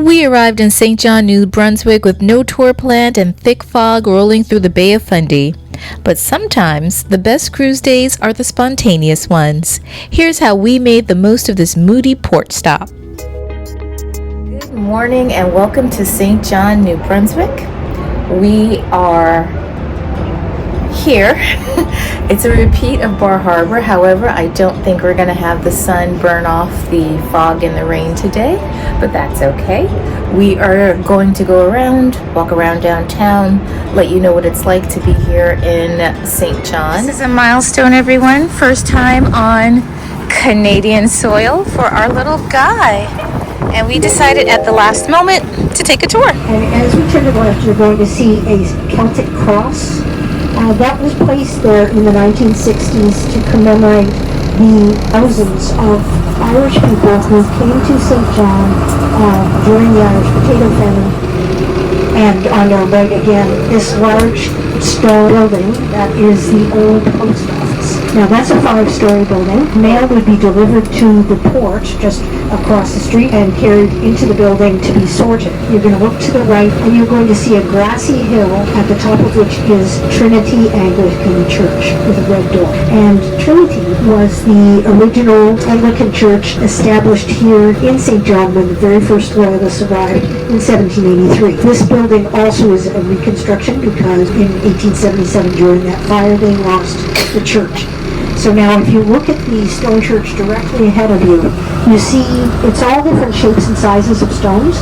We arrived in Saint John New Brunswick with no tour planned and thick fog rolling through the Bay of Fundy. But sometimes the best cruise days are the spontaneous ones. Here's how we made the most of this moody port stop. Good morning and welcome to Saint John New Brunswick. We are here. It's a repeat of Bar Harbor. However, I don't think we're going to have the sun burn off the fog and the rain today, but that's okay. We are going to go around, walk around downtown, let you know what it's like to be here in Saint John. This is a milestone, everyone. First time on Canadian soil for our little guy. And we decided at the last moment to take a tour. And as we turn to the left, you're going to see a Celtic cross. That was placed there in the 1960s to commemorate the thousands of Irish people who came to Saint John during the Irish potato famine. And on our right again, this large stone building that is the old post office. Now that's a 5-story building. Mail would be delivered to the port just across the street and carried into the building to be sorted. You're going to look to the right and you're going to see a grassy hill at the top of which is Trinity Anglican Church with a red door. And Trinity was the original Anglican church established here in Saint John when the very first royalists arrived in 1783. This building also is a reconstruction because in 1877 during that fire they lost the church. So now if you look at the stone church directly ahead of you, you see it's all different shapes and sizes of stones.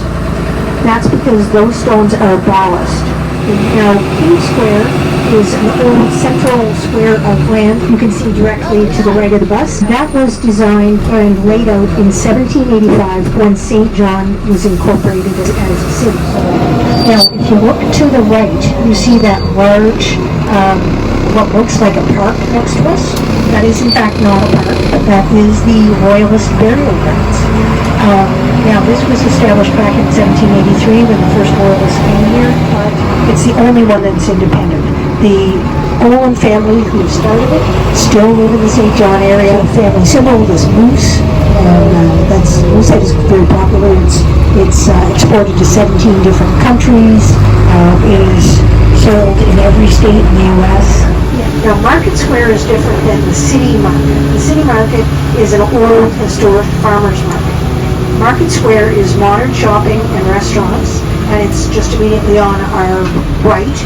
That's because those stones are ballast. Now King Square is an old central square of land you can see directly to the right of the bus. That was designed and laid out in 1785 when Saint John was incorporated as a city. Now if you look to the right, you see that large what looks like a park next to us. That is in fact not a park, but that is the Royalist burial grounds. Now this was established back in 1783 when the first Royalists came here, but it's the only one that's independent. The Owen family who started it still live in the St. John area. The family symbol is moose, and moosehead is very popular. It's exported to 17 different countries. It is sold in every state in the U.S. Now, Market Square is different than the city market. The city market is an old, historic farmer's market. Market Square is modern shopping and restaurants, and it's just immediately on our right.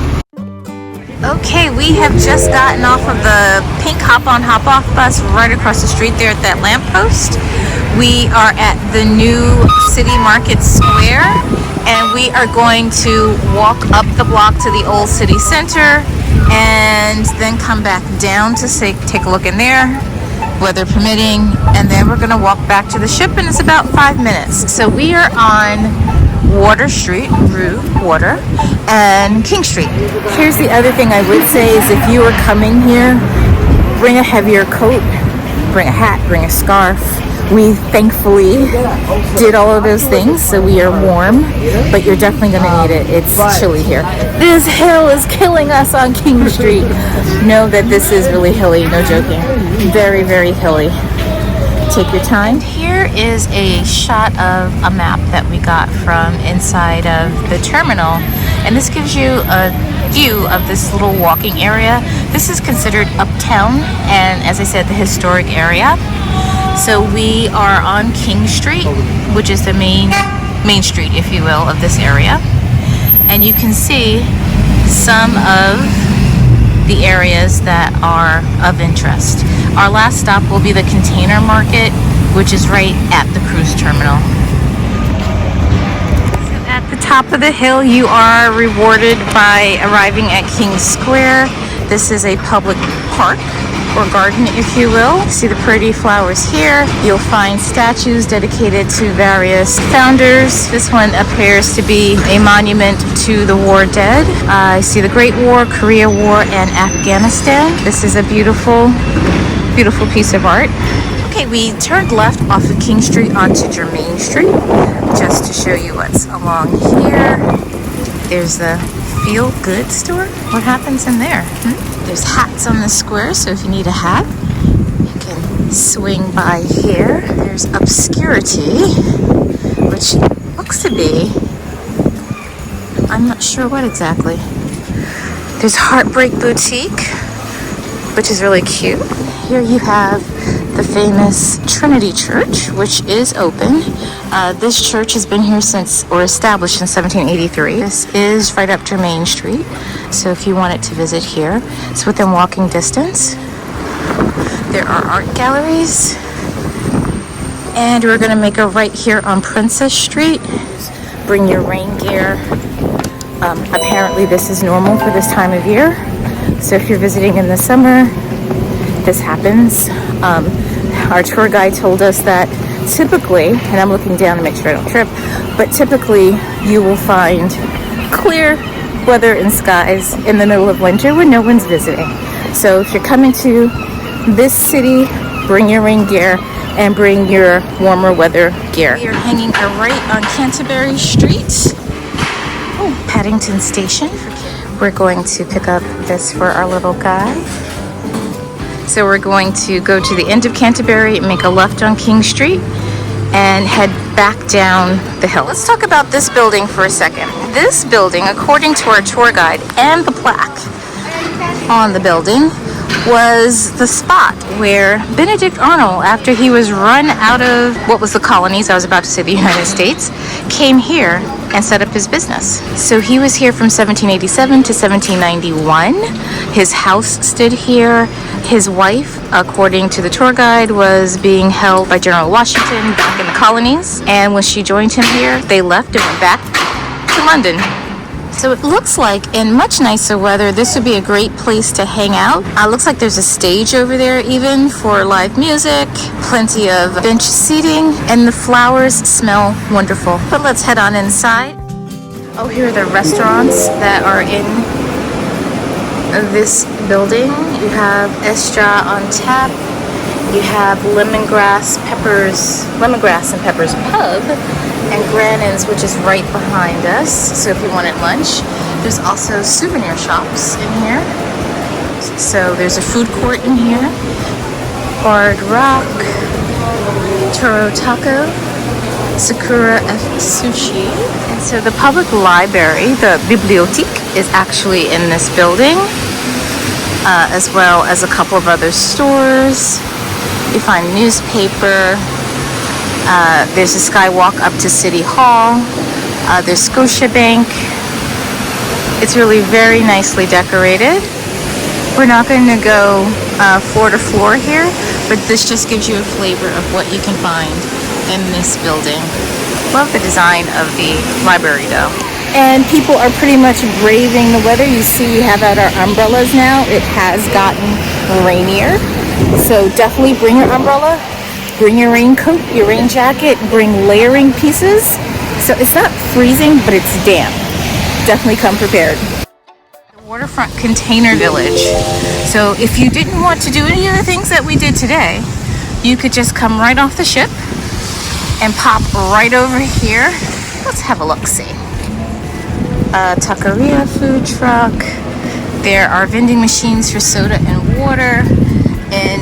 Okay, we have just gotten off of the pink hop-on, hop-off bus right across the street there at that lamppost. We are at the new City Market Square, and we are going to walk up the block to the old city center and then come back down to take a look in there, weather permitting, and then we're going to walk back to the ship, and it's about 5 minutes. So we are on Water Street, Rue Water, and King Street. Here's the other thing I would say is if you are coming here, bring a heavier coat, bring a hat, bring a scarf. We thankfully did all of those things, so we are warm, but you're definitely going to need it. It's chilly here. This hill is killing us on King Street. Know that this is really hilly, no joking. Very, very hilly. Take your time. Here is a shot of a map that we got from inside of the terminal, and this gives you a view of this little walking area. This is considered uptown, and as I said, the historic area. So we are on King Street, which is the main street, if you will, of this area. And you can see some of the areas that are of interest. Our last stop will be the container market, which is right at the cruise terminal. So at the top of the hill, you are rewarded by arriving at King Square. This is a public park or garden, if you will. See the pretty flowers here. You'll find statues dedicated to various founders. This one appears to be a monument to the war dead. I see the Great War, Korea War, and Afghanistan. This is a beautiful, beautiful piece of art. Okay, we turned left off of King Street onto Germain Street, just to show you what's along here. There's the Feel Good store. What happens in there? There's hats on the square, so if you need a hat, you can swing by here. There's Obscurity, which looks to be. I'm not sure what exactly. There's Heartbreak Boutique, which is really cute. Here you have the famous Trinity Church, which is open. This church has been here since, or established in 1783. This is right up to Main Street, so if you wanted to visit here, it's within walking distance. There are art galleries, and we're gonna make a right here on Princess Street. Bring your rain gear. Apparently this is normal for this time of year, so if you're visiting in the summer, this happens. Our tour guide told us that typically, and I'm looking down to make sure I don't trip, but typically you will find clear weather and skies in the middle of winter when no one's visiting. So if you're coming to this city, bring your rain gear and bring your warmer weather gear. We are hanging a right on Canterbury Street. Oh, Paddington Station. We're going to pick up this for our little guy. So we're going to go to the end of Canterbury, make a left on King Street, and head back down the hill. Let's talk about this building for a second. This building, according to our tour guide and the plaque on the building, was the spot where Benedict Arnold, after he was run out of what was the colonies, I was about to say the United States, came here and set up his business. So he was here from 1787 to 1791. His house stood here. His wife, according to the tour guide, was being held by General Washington back in the colonies. And when she joined him here, they left and went back to London. So it looks like in much nicer weather, this would be a great place to hang out. Looks like there's a stage over there even for live music, plenty of bench seating, and the flowers smell wonderful. But let's head on inside. Oh, here are the restaurants that are in this building. You have Estra on tap. You have Lemongrass and Peppers Pub, and Grannon's, which is right behind us. So if you wanted lunch, there's also souvenir shops in here. So there's a food court in here. Hard Rock, Toro Taco, Sakura F Sushi. And so the public library, the Bibliothèque, is actually in this building, as well as a couple of other stores. You find newspaper. There's a skywalk up to City Hall. There's Scotiabank. It's really very nicely decorated. We're not going to go floor to floor here, but this just gives you a flavor of what you can find in this building. Love the design of the library though. And people are pretty much braving the weather. You see we have out our umbrellas now. It has gotten rainier. So definitely bring your umbrella, bring your raincoat, your rain jacket, bring layering pieces. So it's not freezing, but it's damp. Definitely come prepared. The Waterfront Container Village. So if you didn't want to do any of the things that we did today, you could just come right off the ship and pop right over here. Let's have a look-see. Taqueria food truck. There are vending machines for soda and water. In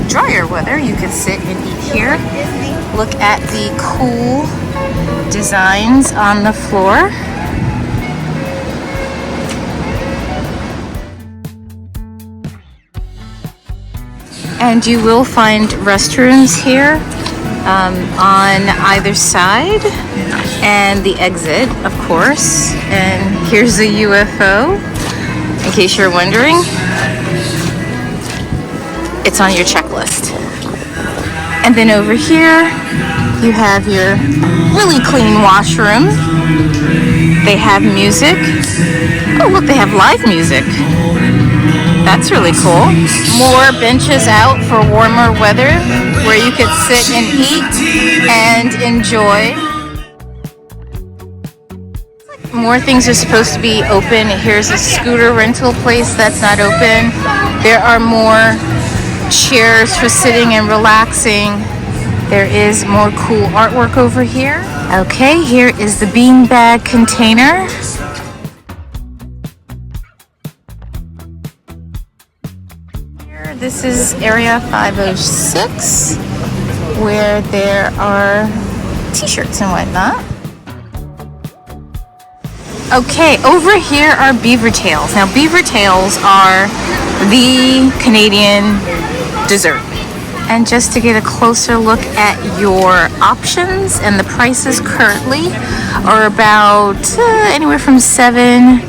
drier weather, you could sit and eat here. Look at the cool designs on the floor. And you will find restrooms here on either side, and the exit, of course. And here's a UFO, in case you're wondering. It's on your checklist. And then over here, you have your really clean washroom. They have music. Oh, look, they have live music. That's really cool. More benches out for warmer weather where you could sit and eat and enjoy. More things are supposed to be open. Here's a scooter rental place that's not open. There are more chairs for sitting and relaxing. There is more cool artwork over here. Okay, here is the beanbag container. This is area 506, where there are t-shirts and whatnot. Okay, over here are beaver tails. Now, beaver tails are the Canadian dessert. And just to get a closer look at your options, and the prices currently are about anywhere from $7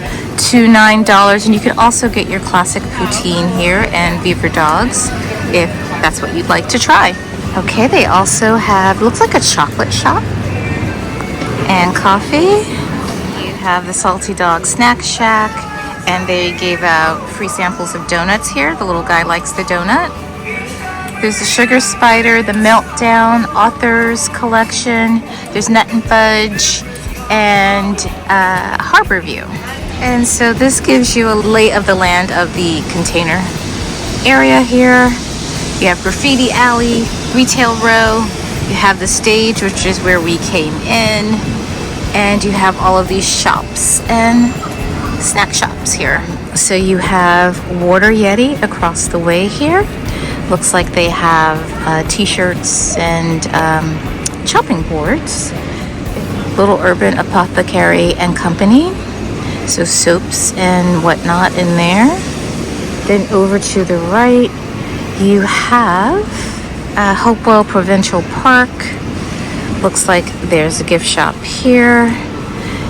to $9. And you can also get your classic poutine here and beaver dogs if that's what you'd like to try. Okay, they also have, looks like a chocolate shop and coffee. You have the Salty Dog Snack Shack, and they gave out free samples of donuts here. The little guy likes the donut. There's the Sugar Spider, the Meltdown Authors Collection. There's Nut and Fudge and Harbor View. And so this gives you a lay of the land of the container area here. You have Graffiti Alley, Retail Row. You have the stage, which is where we came in. And you have all of these shops and snack shops here. So you have Water Yeti across the way here. Looks like they have t-shirts and chopping boards. Little Urban Apothecary and Company. So soaps and whatnot in there. Then over to the right, you have Hopewell Provincial Park. Looks like there's a gift shop here,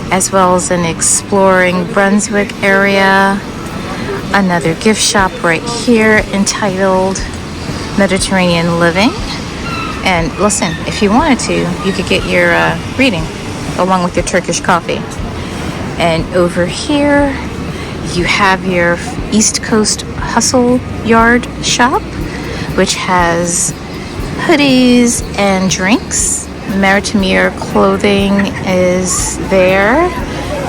as well as an Exploring Brunswick area. Another gift shop right here entitled Mediterranean Living. And listen, if you wanted to, you could get your reading along with your Turkish coffee. And over here, you have your East Coast Hustle Yard shop, which has hoodies and drinks. Maritimere clothing is there.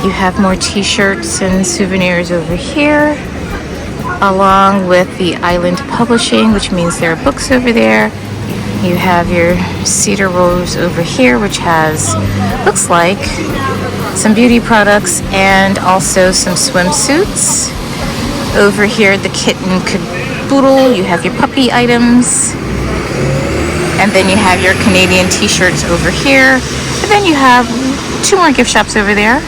You have more t-shirts and souvenirs over here, along with the Island Publishing, which means there are books over there. You have your Cedar Rose over here, which has, looks like, some beauty products and also some swimsuits. Over here at the Kitten Caboodle, you have your puppy items. And then you have your Canadian t-shirts over here. And then you have 2 more gift shops over there.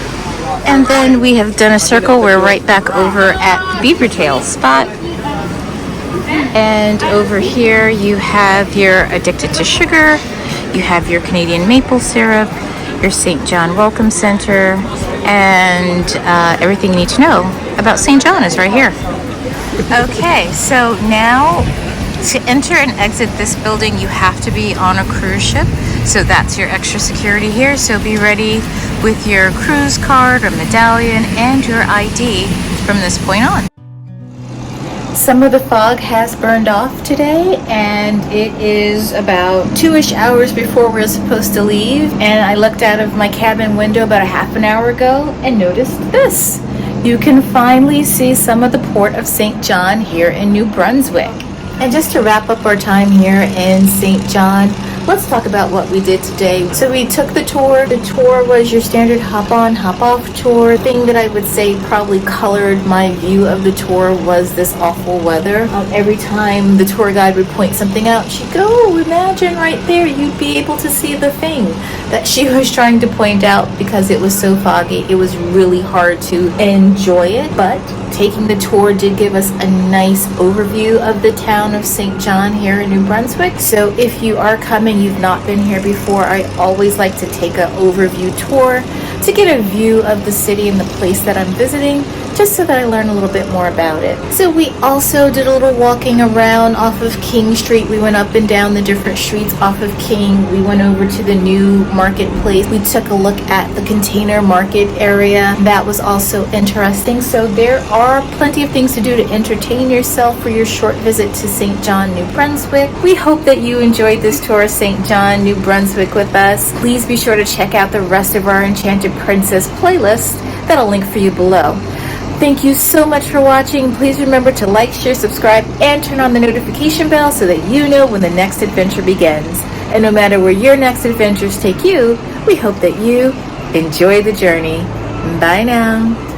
And then we have done a circle. We're right back over at the Beaver Tail spot. And over here you have your Addicted to Sugar. You have your Canadian maple syrup, your Saint John Welcome Center, and everything you need to know about Saint John is right here. Okay, so now to enter and exit this building, you have to be on a cruise ship. So that's your extra security here. So be ready with your cruise card or medallion and your ID from this point on. Some of the fog has burned off today, and it is about 2-ish hours before we're supposed to leave. And I looked out of my cabin window about a half an hour ago and noticed this. You can finally see some of the port of Saint John here in New Brunswick. And just to wrap up our time here in Saint John, let's talk about what we did today. So we took the tour. The tour was your standard hop-on, hop-off tour. The thing that I would say probably colored my view of the tour was this awful weather. Every time the tour guide would point something out, she'd go, "Oh, imagine right there, you'd be able to see the thing that she was trying to point out." Because it was so foggy, it was really hard to enjoy it. But taking the tour did give us a nice overview of the town of Saint John here in New Brunswick. So if you are coming, you've not been here before, I always like to take an overview tour to get a view of the city and the place that I'm visiting, just so that I learn a little bit more about it. So we also did a little walking around off of King Street. We went up and down the different streets off of King. We went over to the new marketplace. We took a look at the container market area. That was also interesting. So there are plenty of things to do to entertain yourself for your short visit to Saint John, New Brunswick. We hope that you enjoyed this tour of Saint John, New Brunswick with us. Please be sure to check out the rest of our Enchanted Princess playlist that I'll link for you below. Thank you so much for watching. Please remember to like, share, subscribe, and turn on the notification bell so that you know when the next adventure begins. And no matter where your next adventures take you, we hope that you enjoy the journey. Bye now.